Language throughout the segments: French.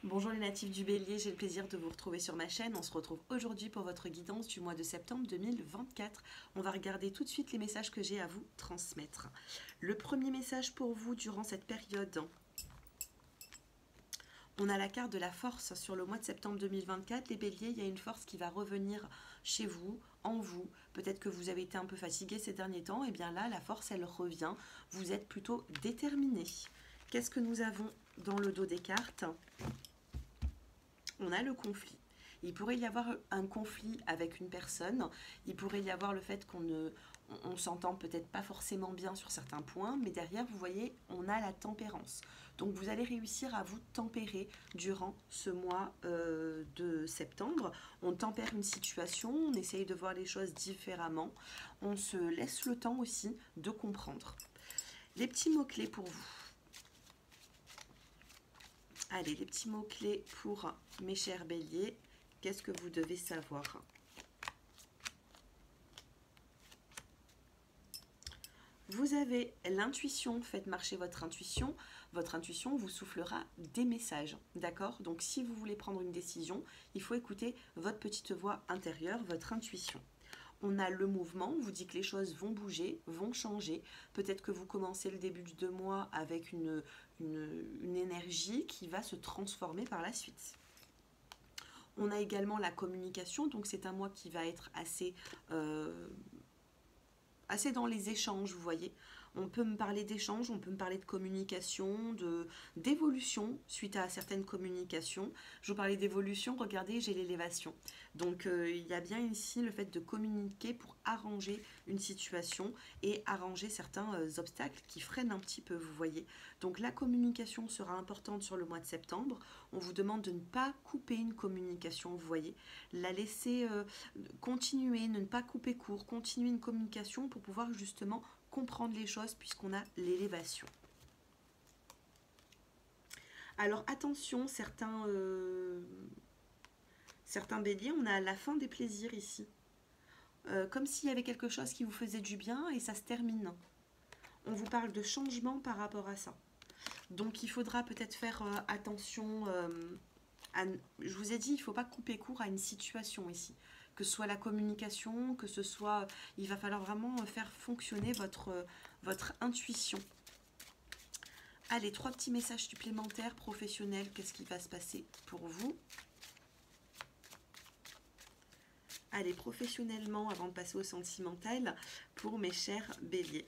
Bonjour les natifs du Bélier, j'ai le plaisir de vous retrouver sur ma chaîne. On se retrouve aujourd'hui pour votre guidance du mois de septembre 2024. On va regarder tout de suite les messages que j'ai à vous transmettre. Le premier message pour vous durant cette période, on a la carte de la force sur le mois de septembre 2024. Les Béliers, il y a une force qui va revenir chez vous, en vous. Peut-être que vous avez été un peu fatigué ces derniers temps. Et bien là, la force, elle revient. Vous êtes plutôt déterminé. Qu'est-ce que nous avons dans le dos des cartes ? On a le conflit. Il pourrait y avoir un conflit avec une personne, il pourrait y avoir le fait qu'on ne on s'entend peut-être pas forcément bien sur certains points, mais derrière, vous voyez, on a la tempérance. Donc vous allez réussir à vous tempérer durant ce mois de septembre. On tempère une situation, on essaye de voir les choses différemment, on se laisse le temps aussi de comprendre. Les petits mots-clés pour vous. Allez, les petits mots-clés pour mes chers béliers. Qu'est-ce que vous devez savoir ? Vous avez l'intuition, faites marcher votre intuition. Votre intuition vous soufflera des messages, d'accord ? Donc si vous voulez prendre une décision, il faut écouter votre petite voix intérieure, votre intuition. On a le mouvement, on vous dit que les choses vont bouger, vont changer. Peut-être que vous commencez le début de mois avec une énergie qui va se transformer par la suite. On a également la communication, donc c'est un mois qui va être assez dans les échanges, vous voyez. On peut me parler d'échanges, on peut me parler de communication, d'évolution suite à certaines communications. Je vous parlais d'évolution, regardez, j'ai l'élévation. Donc il y a bien ici le fait de communiquer pour arranger une situation et arranger certains obstacles qui freinent un petit peu, vous voyez. Donc la communication sera importante sur le mois de septembre. On vous demande de ne pas couper une communication, vous voyez. La laisser continuer, ne pas couper court, continuer une communication pour pouvoir justement comprendre les choses puisqu'on a l'élévation. Alors attention, certains béliers, on a la fin des plaisirs ici. Comme s'il y avait quelque chose qui vous faisait du bien et ça se termine. On vous parle de changement par rapport à ça. Donc il faudra peut-être faire attention. Je vous ai dit, il ne faut pas couper court à une situation ici. Que ce soit la communication, que ce soit... Il va falloir vraiment faire fonctionner votre intuition. Allez, 3 petits messages supplémentaires professionnels. Qu'est-ce qui va se passer pour vous ? Allez, professionnellement, avant de passer au sentimental, pour mes chers béliers.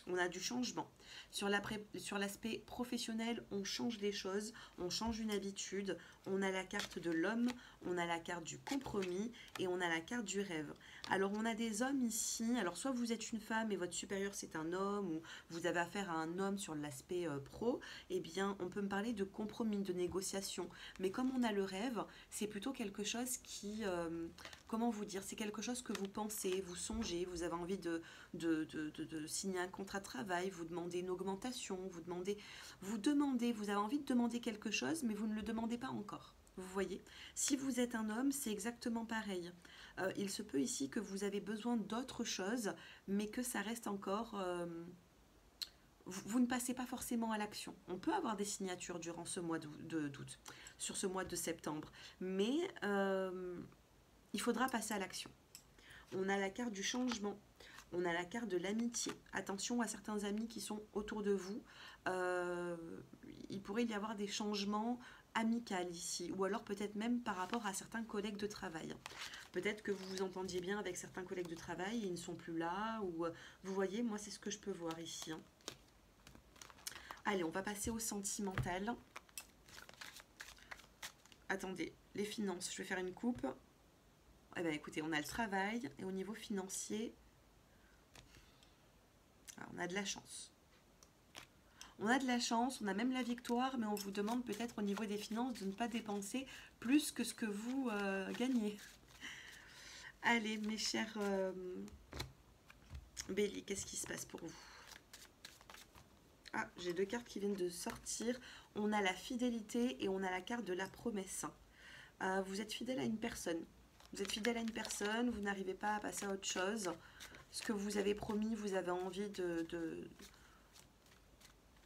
On a du changement. Sur l'aspect professionnel, on change les choses, on change une habitude. On a la carte de l'homme, on a la carte du compromis et on a la carte du rêve. Alors, on a des hommes ici. Alors, soit vous êtes une femme et votre supérieur, c'est un homme, ou vous avez affaire à un homme sur l'aspect pro, eh bien, on peut me parler de compromis, de négociation. Mais comme on a le rêve, c'est plutôt quelque chose qui... comment vous dire ? C'est quelque chose que vous pensez, vous songez, vous avez envie de signer un contrat de travail, vous demandez une augmentation, vous avez envie de demander quelque chose, mais vous ne le demandez pas encore. Vous voyez, si vous êtes un homme, c'est exactement pareil. Il se peut ici que vous avez besoin d'autre chose, mais que ça reste encore... vous ne passez pas forcément à l'action. On peut avoir des signatures durant ce mois d'août, sur ce mois de septembre, mais il faudra passer à l'action. On a la carte du changement. On a la carte de l'amitié. Attention à certains amis qui sont autour de vous. Il pourrait y avoir des changements amicaux ici. Ou alors peut-être même par rapport à certains collègues de travail. Peut-être que vous vous entendiez bien avec certains collègues de travail et ils ne sont plus là. Ou vous voyez, moi c'est ce que je peux voir ici. Allez, on va passer au sentimental. Attendez, les finances. Je vais faire une coupe. Eh bien, écoutez, on a le travail et au niveau financier... Alors, on a de la chance. On a de la chance, on a même la victoire, mais on vous demande peut-être au niveau des finances de ne pas dépenser plus que ce que vous gagnez. Allez, mes chers béliers, qu'est-ce qui se passe pour vous ? Ah, j'ai 2 cartes qui viennent de sortir. On a la fidélité et on a la carte de la promesse. Vous êtes fidèle à une personne. Vous êtes fidèle à une personne, vous n'arrivez pas à passer à autre chose. Ce que vous avez promis, vous avez envie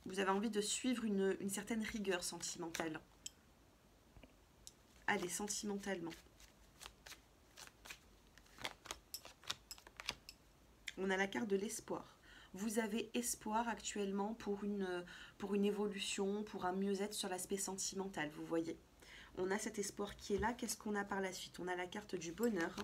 Vous avez envie de suivre une certaine rigueur sentimentale. Allez, sentimentalement. On a la carte de l'espoir. Vous avez espoir actuellement pour une évolution, pour un mieux-être sur l'aspect sentimental, vous voyez. On a cet espoir qui est là. Qu'est-ce qu'on a par la suite? On a la carte du bonheur,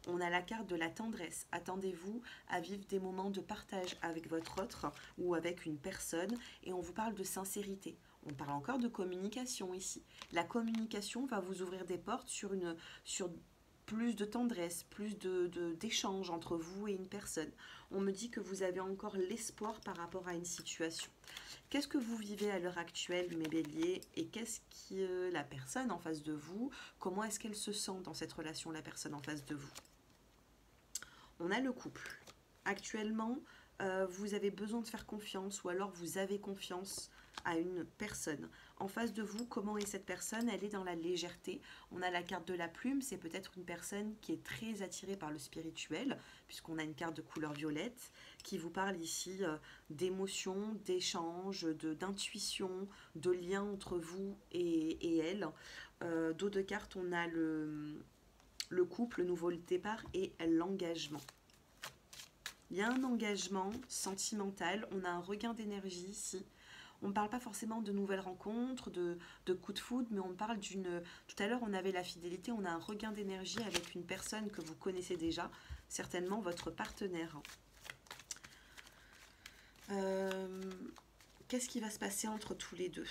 on a la carte de la tendresse. Attendez-vous à vivre des moments de partage avec votre autre ou avec une personne et on vous parle de sincérité. On parle encore de communication ici. La communication va vous ouvrir des portes sur plus de tendresse, plus d'échanges entre vous et une personne. On me dit que vous avez encore l'espoir par rapport à une situation. Qu'est-ce que vous vivez à l'heure actuelle, mes béliers, et qu'est-ce que la personne en face de vous, comment est-ce qu'elle se sent dans cette relation, la personne en face de vous? On a le couple. Actuellement, vous avez besoin de faire confiance ou alors vous avez confiance à une personne. En face de vous, comment est cette personne? Elle est dans la légèreté. On a la carte de la plume, c'est peut-être une personne qui est très attirée par le spirituel, puisqu'on a une carte de couleur violette qui vous parle ici d'émotions, d'échanges, d'intuition, de lien entre vous et elle. Dos de cartes, on a le couple, le nouveau départ et l'engagement. Il y a un engagement sentimental, on a un regain d'énergie ici. On ne parle pas forcément de nouvelles rencontres, de coups de foudre, mais on parle d'une... Tout à l'heure, on avait la fidélité, on a un regain d'énergie avec une personne que vous connaissez déjà, certainement votre partenaire. Qu'est-ce qui va se passer entre tous les deux?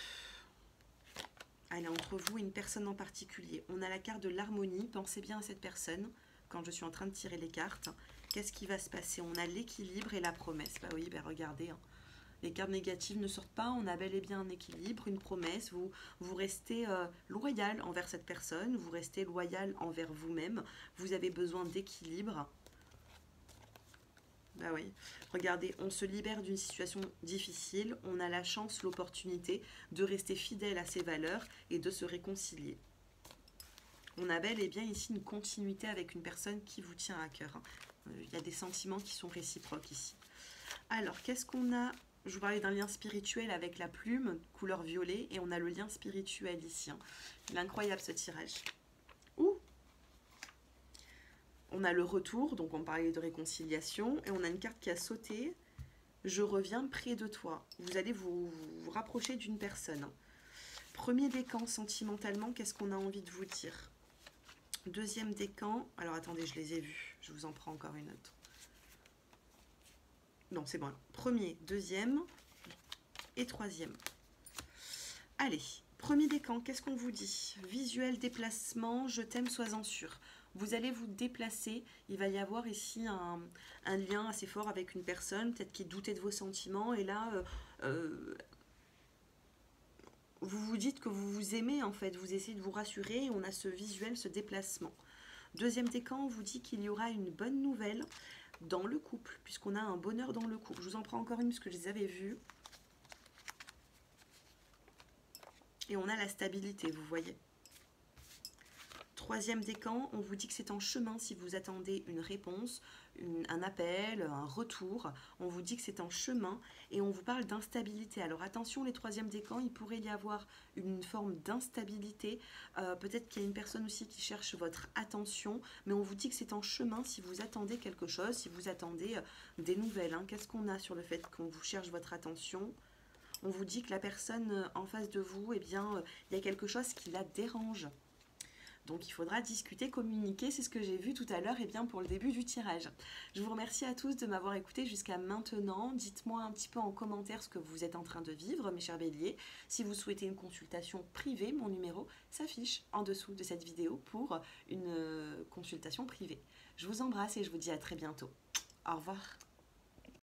Allez, entre vous et une personne en particulier. On a la carte de l'harmonie, pensez bien à cette personne quand je suis en train de tirer les cartes. Qu'est-ce qui va se passer? On a l'équilibre et la promesse. Bah oui, bah regardez, hein. Les cartes négatives ne sortent pas, on a bel et bien un équilibre, une promesse, vous restez loyal envers cette personne, vous restez loyal envers vous-même, vous avez besoin d'équilibre. Bah oui, regardez, on se libère d'une situation difficile, on a la chance, l'opportunité de rester fidèle à ses valeurs et de se réconcilier. On a bel et bien ici une continuité avec une personne qui vous tient à cœur. Il y a des sentiments qui sont réciproques ici. Alors, qu'est-ce qu'on a? Je vous parlais d'un lien spirituel avec la plume, couleur violet, et on a le lien spirituel ici. Hein. Il est incroyable ce tirage. Ouh! On a le retour, donc on parlait de réconciliation, et on a une carte qui a sauté. Je reviens près de toi. Vous allez vous rapprocher d'une personne. Premier décan, sentimentalement, qu'est-ce qu'on a envie de vous dire? Deuxième décan, alors attendez, je les ai vus. Je vous en prends encore une autre. Non, c'est bon. Premier, deuxième et troisième. Allez, premier décan, qu'est-ce qu'on vous dit? Visuel, déplacement, je t'aime, sois-en sûr. Vous allez vous déplacer. Il va y avoir ici un lien assez fort avec une personne, peut-être qui doutait de vos sentiments. Et là, vous vous dites que vous vous aimez, en fait. Vous essayez de vous rassurer et on a ce visuel, ce déplacement. Deuxième décan, on vous dit qu'il y aura une bonne nouvelle dans le couple, puisqu'on a un bonheur dans le couple. Je vous en prends encore une parce que je les avais vues. Et on a la stabilité, vous voyez. Troisième décan, on vous dit que c'est en chemin si vous attendez une réponse, un appel, un retour. On vous dit que c'est en chemin et on vous parle d'instabilité. Alors attention, les troisièmes décans, il pourrait y avoir une forme d'instabilité. Peut-être qu'il y a une personne aussi qui cherche votre attention, mais on vous dit que c'est en chemin si vous attendez quelque chose, si vous attendez des nouvelles. Hein. Qu'est-ce qu'on a sur le fait qu'on vous cherche votre attention? On vous dit que la personne en face de vous, eh bien, il y a quelque chose qui la dérange. Donc il faudra discuter, communiquer, c'est ce que j'ai vu tout à l'heure pour le début du tirage. Je vous remercie à tous de m'avoir écouté jusqu'à maintenant. Dites-moi un petit peu en commentaire ce que vous êtes en train de vivre, mes chers béliers. Si vous souhaitez une consultation privée, mon numéro s'affiche en dessous de cette vidéo pour une consultation privée. Je vous embrasse et je vous dis à très bientôt. Au revoir.